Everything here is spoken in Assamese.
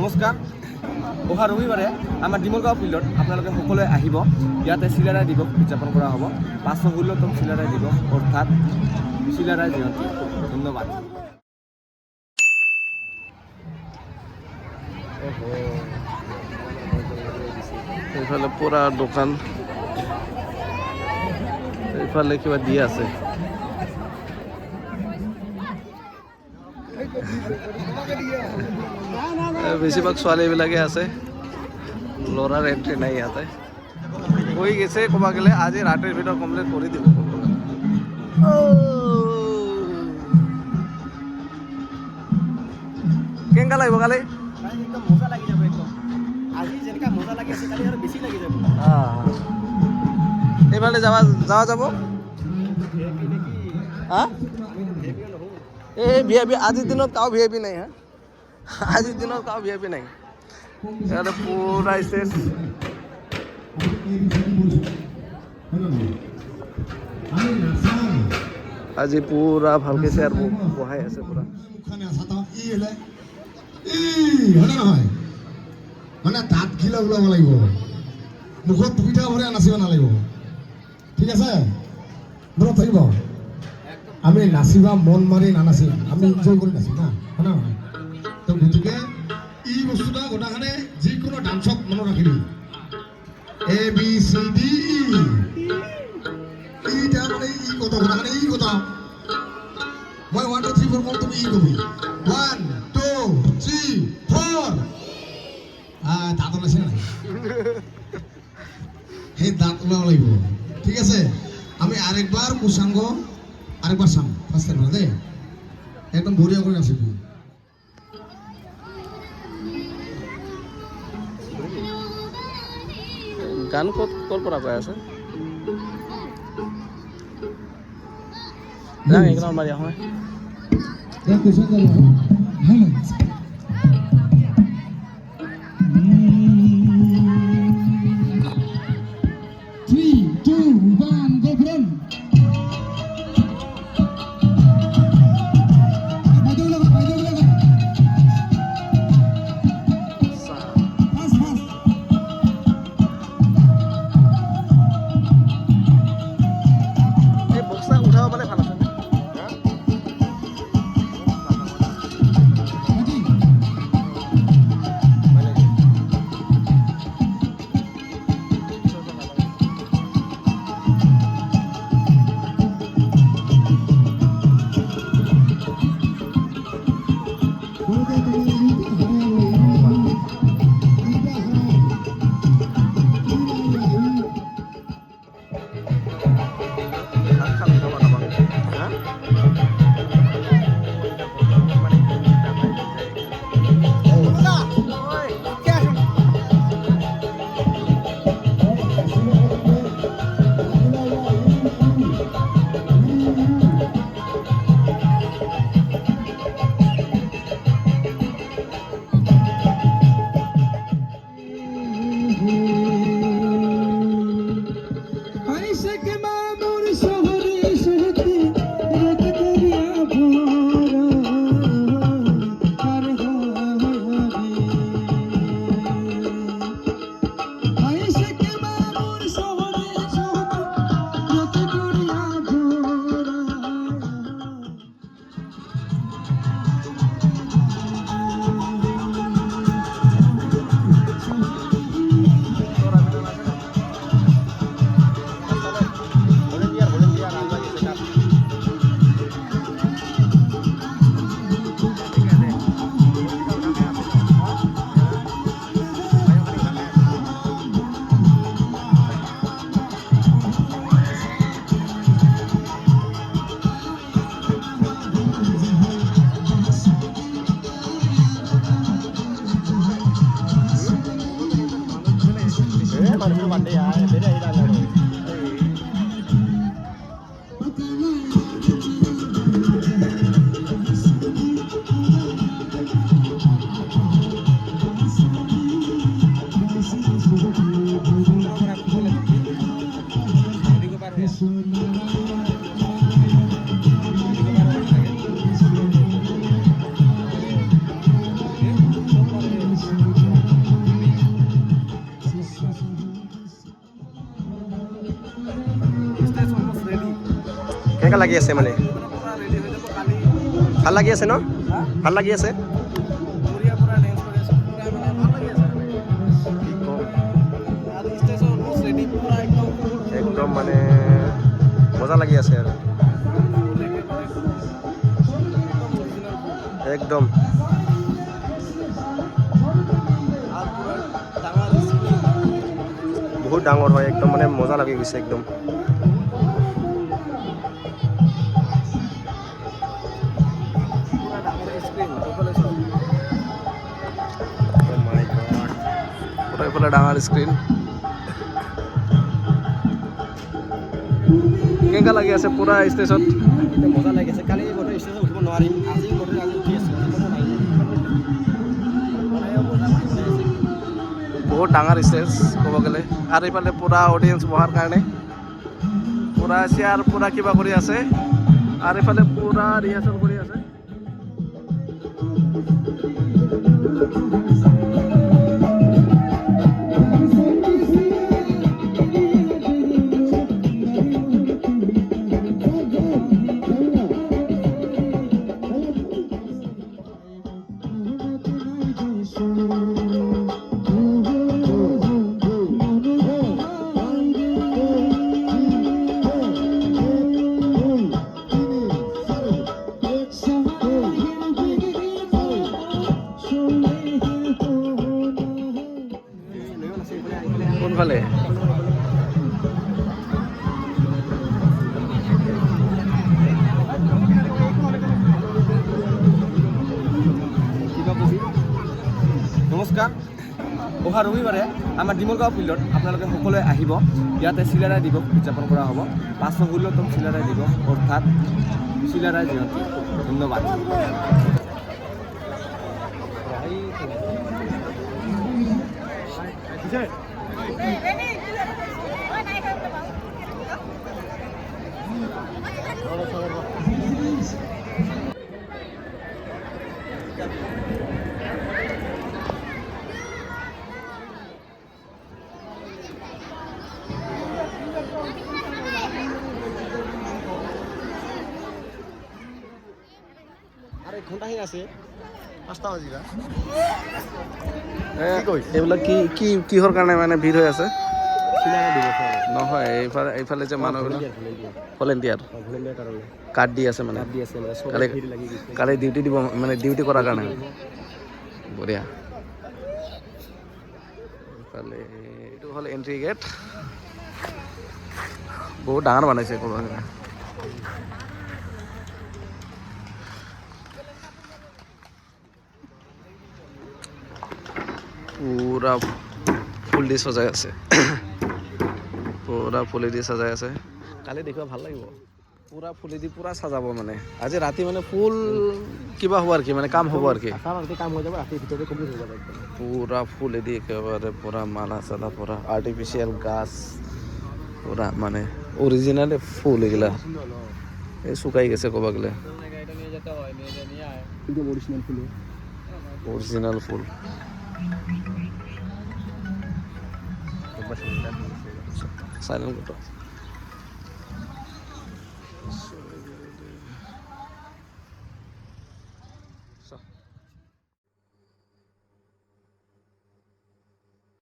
নমস্কাৰ। অহা ৰবিবাৰে আমাৰ ডিমলগাঁও ফিল্ডত আপোনালোকে সকলোৱে আহিব। ইয়াতে চিলাৰায় দিৱস উদযাপন কৰা হ'ব। 516তম চিলাৰায় দিৱস অৰ্থাৎ চিলাৰায় জয়ন্তী। ধন্যবাদ। এইফালে পুৰা দোকান, এইফালে কিবা দি আছে। বেছিভাগ ছোৱালীবিলাকে আছে, ল'ৰাৰ এণ্ট্ৰি নাই ইয়াতে। কৈ গেছে ক'বা গেলে আজি ৰাতিৰ ভিতৰত কমপ্লিট কৰি দিব। কেনেকা লাগিব কালি? একদম মজা লাগি যাব। একদম আজি যেনেকা মজা লাগি আছে কালি আৰু বেছি লাগি যাব। এইফালে যাৱা যাব। হা? এই VIP আজিৰ দিনত কাও VIP নাই। হা, আজিৰ দিনত কাও VIP নাই। ইয়াতে পুৰা ষ্টেজ। আজি পুৰা ভালকে চেয়াৰ বহাই আছে পুৰা। মানে দাঁত খিলা ওলাব লাগিব, মুখত পিঠা ভৰে নাচিব নালাগিব। ঠিক আছে, মনত থাকিব। আমি নাচিবা মন মাৰি নানাচিম, আমি এনজয় কৰি নাচিম না, হয় না নহয়? তো গতিকে এই বস্তুটা গোটাখানে যিকোনো ডান্সত মনত ৰাখিবি। ABCD এইটা মানে ই কথা গোটাখানে ই কথা। মই 1 2 3 4 কওঁ, তুমি ই কবি। 1 2 3 4। দাঁত ওলাইছে নাই? সেই দাঁত ওলাব লাগিব। ঠিক আছে, আমি আরেকবার কুসাঙ্গ আরেকবার চাম। ফার্স্ট টাইম দেই, একদম বঢ়িয়া করে নাচিবি। গান ক'ৰ পৰা কৈ আছে? যাওঁ একদম মাৰি আহোঁ। কেনেকুৱা লাগি আছে মানে ভাল লাগি আছে ন ভাল লাগি আছে একদম মানে মজা লাগি আছে আৰু একদম বহুত ডাঙৰ হয় একদম মানে মজা লাগি গৈছে একদম পুৰা ডাঙৰ স্ক্ৰীন কেনেকুৱা লাগি আছে পুৰা ষ্টেজত একদম মজা লাগি আছে কালি গোটেই ষ্টেজত উঠিব নোৱাৰিম আজি গোটেই আজি উঠি আছোঁ বহুত ডাঙৰ ষ্টেজ ক'ব গ'লে আৰু এইফালে পুৰা অডিয়েঞ্চ বহাৰ কাৰণে পুৰা চেয়াৰ পুৰা কিবা কৰি আছে আৰু এইফালে পুৰা ৰিহাৰ্চেল কৰি আছে কোনফালে নমস্কাৰ অহা ৰবিবাৰে আমাৰ ডিমলগাঁও ফিল্ডত আপোনালোকে সকলোৱে আহিব ইয়াতে চিলাৰায় দিৱস উদযাপন কৰা হ'ব 516তম চিলাৰায় দিৱস অৰ্থাৎ চিলাৰায় জয়ন্তী ধন্যবাদ ঘণ্টাহে আছে 5টা বাজিলা এইবিলাক কি কি কিহৰ কাৰণে মানে ভিৰ হৈ আছে নহয় এইফালে যে মানুহবিলাক ভলেণ্টিয়াৰ কাৰ্ড দি আছে মানে কালি ডিউটি দিব মানে ডিউটি কৰাৰ কাৰণে বঢ়িয়া এইফালে এইটো হ'ল এণ্ট্ৰি গেট বহুত ডাঙৰ বনাইছে ক'ব গ'লে পুৰা ফুল দি সজাই আছে পুৰা ফুলেদি সজাই আছে কালি দেখিব ভাল লাগিব পুৰা ফুলেদি পুৰা সজাব মানে আজি ৰাতি মানে ফুল কিবা হ'ব আৰু কি মানে কাম হ'ব আৰু কি কাম হৈ যাব ৰাতিৰ ভিতৰতে কমপ্লিট হৈ যাব পুৰা ফুলেদি একেবাৰে পুৰা মালা চালা পুৰা আৰ্টিফিচিয়েল গাছ পুৰা মানে অৰিজিনেল ফুল এগুলা এই শুকাই গেছে ক'ব গ'লে অৰিজিনাল ফুল সাইলেন্ট কৰো